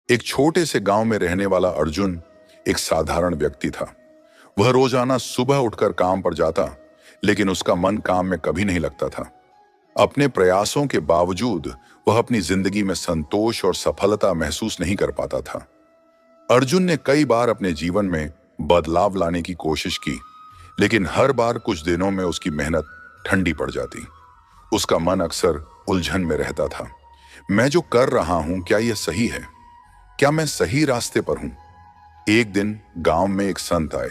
एक छोटे से गांव में रहने वाला अर्जुन एक साधारण व्यक्ति था। वह रोजाना सुबह उठकर काम पर जाता, लेकिन उसका मन काम में कभी नहीं लगता था। अपने प्रयासों के बावजूद वह अपनी जिंदगी में संतोष और सफलता महसूस नहीं कर पाता था। अर्जुन ने कई बार अपने जीवन में बदलाव लाने की कोशिश की, लेकिन हर बार कुछ दिनों में उसकी मेहनत ठंडी पड़ जाती। उसका मन अक्सर उलझन में रहता था। मैं जो कर रहा हूं, क्या यह सही है? क्या मैं सही रास्ते पर हूं? एक दिन गांव में एक संत आए।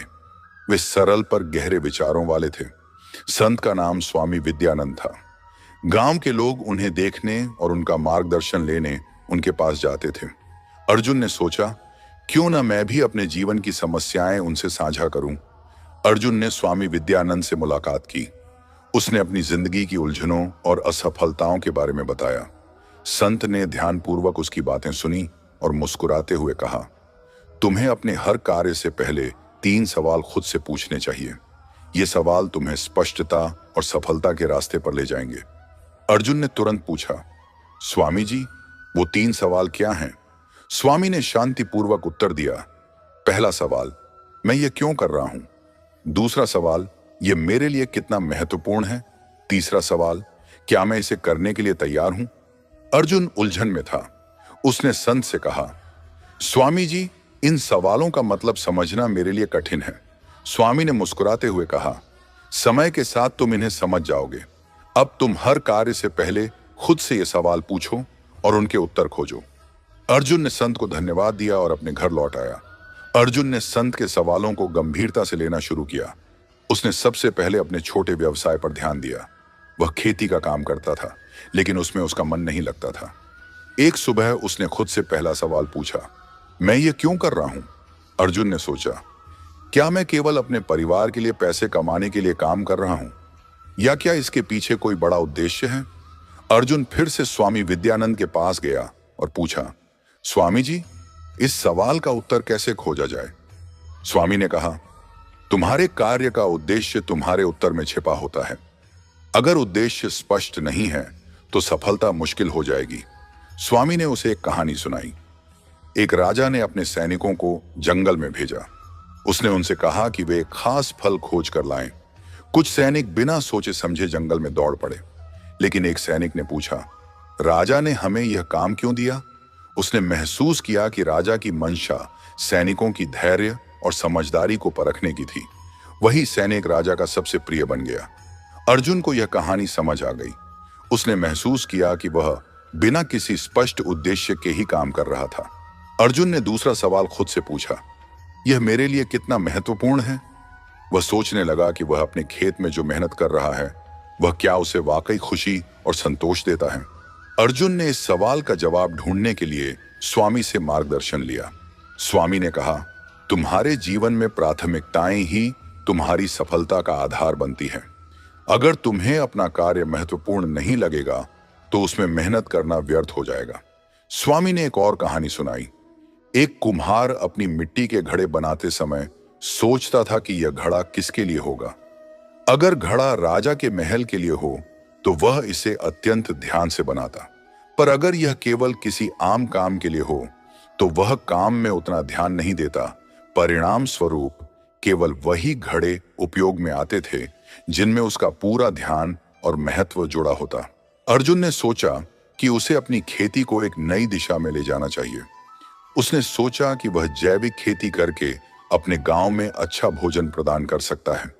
वे सरल पर गहरे विचारों वाले थे। संत का नाम स्वामी विद्यानंद था। गांव के लोग उन्हें देखने और उनका मार्गदर्शन लेने उनके पास जाते थे। अर्जुन ने सोचा, क्यों न मैं भी अपने जीवन की समस्याएं उनसे साझा करूं। अर्जुन ने स्वामी विद्यानंद से मुलाकात की। उसने अपनी जिंदगी की उलझनों और असफलताओं के बारे में बताया। संत ने ध्यानपूर्वक उसकी बातें सुनी और मुस्कुराते हुए कहा, तुम्हें अपने हर कार्य से पहले 3 सवाल खुद से पूछने चाहिए। ये सवाल तुम्हें स्पष्टता और सफलता के रास्ते पर ले जाएंगे। अर्जुन ने तुरंत पूछा, स्वामी जी, वो 3 सवाल क्या हैं? स्वामी ने शांतिपूर्वक उत्तर दिया, पहला सवाल, मैं ये क्यों कर रहा हूं? दूसरा सवाल, ये मेरे लिए कितना महत्वपूर्ण है? तीसरा सवाल, क्या मैं इसे करने के लिए तैयार हूं? अर्जुन उलझन में था। उसने संत से कहा, स्वामी जी, इन सवालों का मतलब समझना मेरे लिए कठिन है। स्वामी ने मुस्कुराते हुए कहा, समय के साथ तुम इन्हें समझ जाओगे। अब तुम हर कार्य से पहले खुद से ये सवाल पूछो और उनके उत्तर खोजो। अर्जुन ने संत को धन्यवाद दिया और अपने घर लौट आया। अर्जुन ने संत के सवालों को गंभीरता से लेना शुरू किया। उसने सबसे पहले अपने छोटे व्यवसाय पर ध्यान दिया। वह खेती का काम करता था, लेकिन उसमें उसका मन नहीं लगता था। एक सुबह उसने खुद से पहला सवाल पूछा, मैं ये क्यों कर रहा हूं? अर्जुन ने सोचा, क्या मैं केवल अपने परिवार के लिए पैसे कमाने के लिए काम कर रहा हूं, या क्या इसके पीछे कोई बड़ा उद्देश्य है? अर्जुन फिर से स्वामी विद्यानंद के पास गया और पूछा, स्वामी जी, इस सवाल का उत्तर कैसे खोजा जाए? स्वामी ने कहा, तुम्हारे कार्य का उद्देश्य तुम्हारे उत्तर में छिपा होता है। अगर उद्देश्य स्पष्ट नहीं है तो सफलता मुश्किल हो जाएगी। स्वामी ने उसे एक कहानी सुनाई। एक राजा ने अपने सैनिकों को जंगल में भेजा। उसने उनसे कहा कि वे एक खास फल खोज कर लाएं। कुछ सैनिक बिना सोचे समझे जंगल में दौड़ पड़े, लेकिन एक सैनिक ने पूछा, राजा ने हमें यह काम क्यों दिया? उसने महसूस किया कि राजा की मंशा सैनिकों की धैर्य और समझदारी को परखने की थी। वही सैनिक राजा का सबसे प्रिय बन गया। अर्जुन को यह कहानी समझ आ गई। उसने महसूस किया कि वह बिना किसी स्पष्ट उद्देश्य के ही काम कर रहा था। अर्जुन ने दूसरा सवाल खुद से पूछा, यह मेरे लिए कितना महत्वपूर्ण है? वह सोचने लगा कि वह अपने खेत में जो मेहनत कर रहा है, वह क्या उसे वाकई खुशी और संतोष देता है? अर्जुन ने इस सवाल का जवाब ढूंढने के लिए स्वामी से मार्गदर्शन लिया। स्वामी ने कहा, तुम्हारे जीवन में प्राथमिकताएं ही तुम्हारी सफलता का आधार बनती हैं। अगर तुम्हें अपना कार्य महत्वपूर्ण नहीं लगेगा तो उसमें मेहनत करना व्यर्थ हो जाएगा। स्वामी ने एक और कहानी सुनाई। एक कुम्हार अपनी मिट्टी के घड़े बनाते समय सोचता था कि यह घड़ा किसके लिए होगा। अगर घड़ा राजा के महल के लिए हो तो वह इसे अत्यंत ध्यान से बनाता, पर अगर यह केवल किसी आम काम के लिए हो तो वह काम में उतना ध्यान नहीं देता। परिणाम स्वरूप केवल वही घड़े उपयोग में आते थे जिनमें उसका पूरा ध्यान और महत्व जुड़ा होता। अर्जुन ने सोचा कि उसे अपनी खेती को एक नई दिशा में ले जाना चाहिए। उसने सोचा कि वह जैविक खेती करके अपने गांव में अच्छा भोजन प्रदान कर सकता है।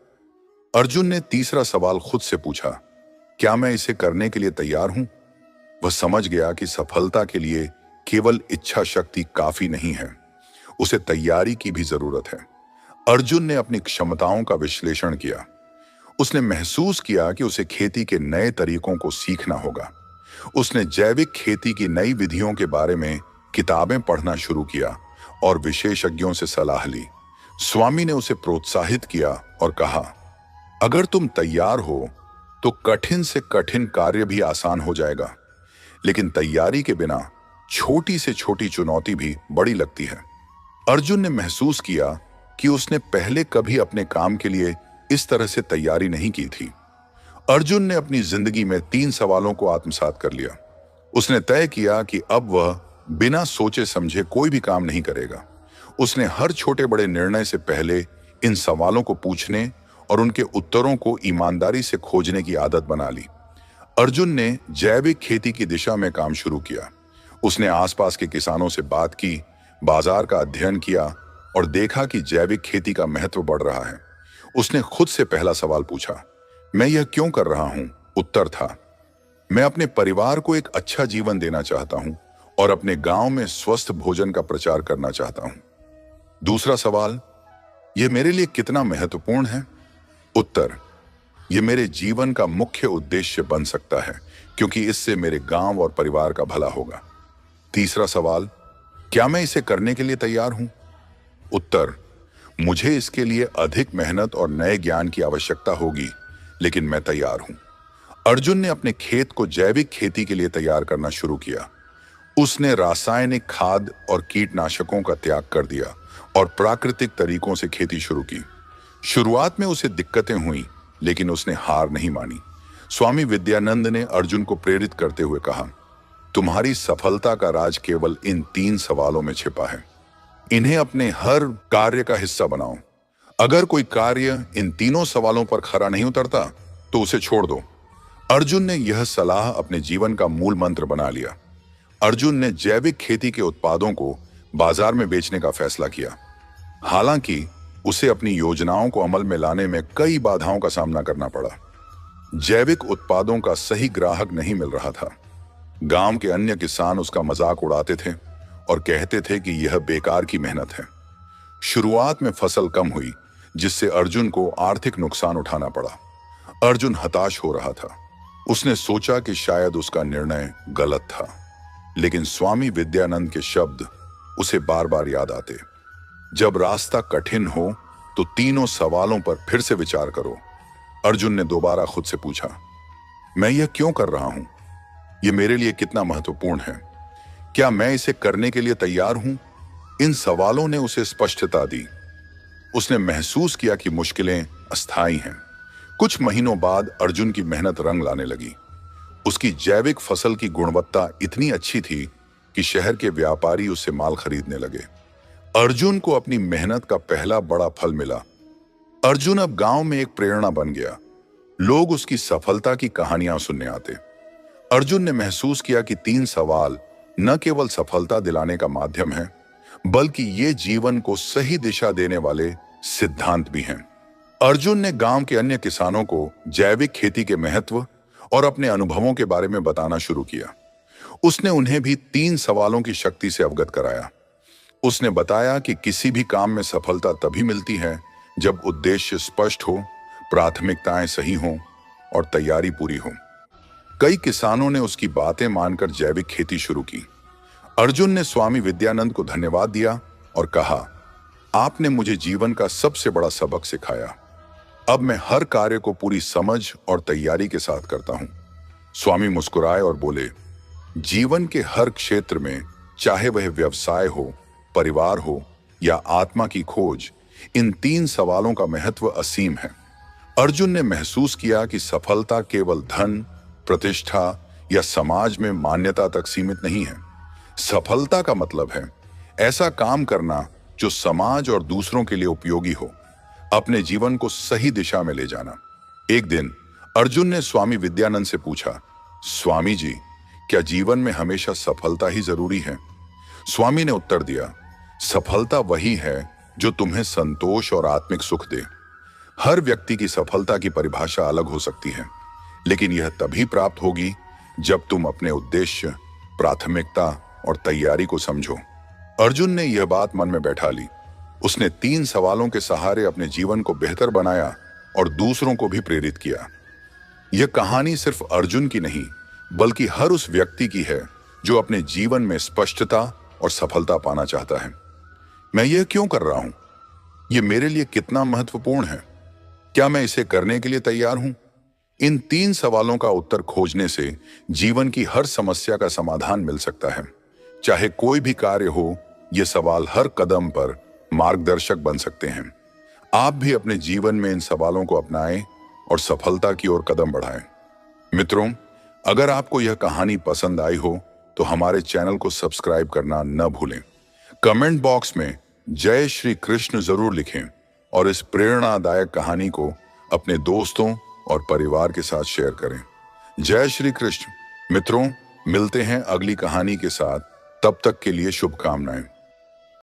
अर्जुन ने तीसरा सवाल खुद से पूछा, क्या मैं इसे करने के लिए तैयार हूं? वह समझ गया कि सफलता के लिए केवल इच्छा शक्ति काफी नहीं है, उसे तैयारी की भी जरूरत है। अर्जुन ने अपनी क्षमताओं का विश्लेषण किया। उसने महसूस किया कि उसे खेती के नए तरीकों को सीखना होगा। उसने जैविक खेती की नई विधियों के बारे में किताबें पढ़ना शुरू किया और विशेषज्ञों से सलाह ली। स्वामी ने उसे प्रोत्साहित किया और कहा, अगर तुम तैयार हो तो कठिन से कठिन कार्य भी आसान हो जाएगा, लेकिन तैयारी के बिना छोटी से छोटी चुनौती भी बड़ी लगती है। अर्जुन ने महसूस किया कि उसने पहले कभी अपने काम के लिए इस तरह से तैयारी नहीं की थी। अर्जुन ने अपनी जिंदगी में 3 सवालों को आत्मसात कर लिया। उसने तय किया कि अब वह बिना सोचे समझे कोई भी काम नहीं करेगा। उसने हर छोटे बड़े निर्णय से पहले इन सवालों को पूछने और उनके उत्तरों को ईमानदारी से खोजने की आदत बना ली। अर्जुन ने जैविक खेती की दिशा में काम शुरू किया। उसने आसपास के किसानों से बात की, बाजार का अध्ययन किया और देखा कि जैविक खेती का महत्व बढ़ रहा है। उसने खुद से पहला सवाल पूछा, मैं यह क्यों कर रहा हूं? उत्तर था, मैं अपने परिवार को एक अच्छा जीवन देना चाहता हूं और अपने गांव में स्वस्थ भोजन का प्रचार करना चाहता हूं। दूसरा सवाल, यह मेरे लिए कितना महत्वपूर्ण है? उत्तर, यह मेरे जीवन का मुख्य उद्देश्य बन सकता है क्योंकि इससे मेरे गांव और परिवार का भला होगा। तीसरा सवाल, क्या मैं इसे करने के लिए तैयार हूं? उत्तर, मुझे इसके लिए अधिक मेहनत और नए ज्ञान की आवश्यकता होगी, लेकिन मैं तैयार हूं। अर्जुन ने अपने खेत को जैविक खेती के लिए तैयार करना शुरू किया। उसने रासायनिक खाद और कीटनाशकों का त्याग कर दिया और प्राकृतिक तरीकों से खेती शुरू की। शुरुआत में उसे दिक्कतें हुई, लेकिन उसने हार नहीं मानी। स्वामी विद्यानंद ने अर्जुन को प्रेरित करते हुए कहा, तुम्हारी सफलता का राज केवल इन 3 सवालों में छिपा है। इन्हें अपने हर कार्य का हिस्सा बनाओ। अगर कोई कार्य इन तीनों सवालों पर खरा नहीं उतरता तो उसे छोड़ दो। अर्जुन ने यह सलाह अपने जीवन का मूल मंत्र बना लिया। अर्जुन ने जैविक खेती के उत्पादों को बाजार में बेचने का फैसला किया। हालांकि उसे अपनी योजनाओं को अमल में लाने में कई बाधाओं का सामना करना पड़ा। जैविक उत्पादों का सही ग्राहक नहीं मिल रहा था। गांव के अन्य किसान उसका मजाक उड़ाते थे और कहते थे कि यह बेकार की मेहनत है। शुरुआत में फसल कम हुई, जिससे अर्जुन को आर्थिक नुकसान उठाना पड़ा। अर्जुन हताश हो रहा था। उसने सोचा कि शायद उसका निर्णय गलत था, लेकिन स्वामी विद्यानंद के शब्द उसे बार बार याद आते, जब रास्ता कठिन हो तो तीनों सवालों पर फिर से विचार करो। अर्जुन ने दोबारा खुद से पूछा, मैं यह क्यों कर रहा हूं? यह मेरे लिए कितना महत्वपूर्ण है? क्या मैं इसे करने के लिए तैयार हूं? इन सवालों ने उसे स्पष्टता दी। उसने महसूस किया कि मुश्किलें अस्थायी हैं। कुछ महीनों बाद अर्जुन की मेहनत रंग लाने लगी। उसकी जैविक फसल की गुणवत्ता इतनी अच्छी थी कि शहर के व्यापारी उससे माल खरीदने लगे। अर्जुन को अपनी मेहनत का पहला बड़ा फल मिला। अर्जुन अब गांव में एक प्रेरणा बन गया। लोग उसकी सफलता की कहानियां सुनने आते। अर्जुन ने महसूस किया कि 3 सवाल न केवल सफलता दिलाने का माध्यम है, बल्कि ये जीवन को सही दिशा देने वाले सिद्धांत भी हैं। अर्जुन ने गांव के अन्य किसानों को जैविक खेती के महत्व और अपने अनुभवों के बारे में बताना शुरू किया। उसने उन्हें भी 3 सवालों की शक्ति से अवगत कराया। उसने बताया कि किसी भी काम में सफलता तभी मिलती है जब उद्देश्य स्पष्ट हो, प्राथमिकताएं सही हों और तैयारी पूरी हो। कई किसानों ने उसकी बातें मानकर जैविक खेती शुरू की। अर्जुन ने स्वामी विद्यानंद को धन्यवाद दिया और कहा, आपने मुझे जीवन का सबसे बड़ा सबक सिखाया। अब मैं हर कार्य को पूरी समझ और तैयारी के साथ करता हूं। स्वामी मुस्कुराए और बोले, जीवन के हर क्षेत्र में, चाहे वह व्यवसाय हो, परिवार हो या आत्मा की खोज, इन 3 सवालों का महत्व असीम है। अर्जुन ने महसूस किया कि सफलता केवल धन, प्रतिष्ठा या समाज में मान्यता तक सीमित नहीं है। सफलता का मतलब है ऐसा काम करना जो समाज और दूसरों के लिए उपयोगी हो, अपने जीवन को सही दिशा में ले जाना। एक दिन अर्जुन ने स्वामी विद्यानंद से पूछा, स्वामी जी, क्या जीवन में हमेशा सफलता ही जरूरी है? स्वामी ने उत्तर दिया, सफलता वही है जो तुम्हें संतोष और आत्मिक सुख दे। हर व्यक्ति की सफलता की परिभाषा अलग हो सकती है, लेकिन यह तभी प्राप्त होगी जब तुम अपने उद्देश्य, प्राथमिकता और तैयारी को समझो। अर्जुन ने यह बात मन में बैठा ली। उसने 3 सवालों के सहारे अपने जीवन को बेहतर बनाया और दूसरों को भी प्रेरित किया। यह कहानी सिर्फ अर्जुन की नहीं, बल्कि हर उस व्यक्ति की है जो अपने जीवन में स्पष्टता और सफलता पाना चाहता है। मैं यह क्यों कर रहा हूं? यह मेरे लिए कितना महत्वपूर्ण है? क्या मैं इसे करने के लिए तैयार हूं? इन 3 सवालों का उत्तर खोजने से जीवन की हर समस्या का समाधान मिल सकता है। चाहे कोई भी कार्य हो, ये सवाल हर कदम पर मार्गदर्शक बन सकते हैं। आप भी अपने जीवन में इन सवालों को अपनाएं और सफलता की ओर कदम बढ़ाएं। मित्रों, अगर आपको यह कहानी पसंद आई हो तो हमारे चैनल को सब्सक्राइब करना न भूलें। कमेंट बॉक्स में जय श्री कृष्ण जरूर लिखें और इस प्रेरणादायक कहानी को अपने दोस्तों और परिवार के साथ शेयर करें। जय श्री कृष्ण। मित्रों, मिलते हैं अगली कहानी के साथ। तब तक के लिए शुभकामनाएं।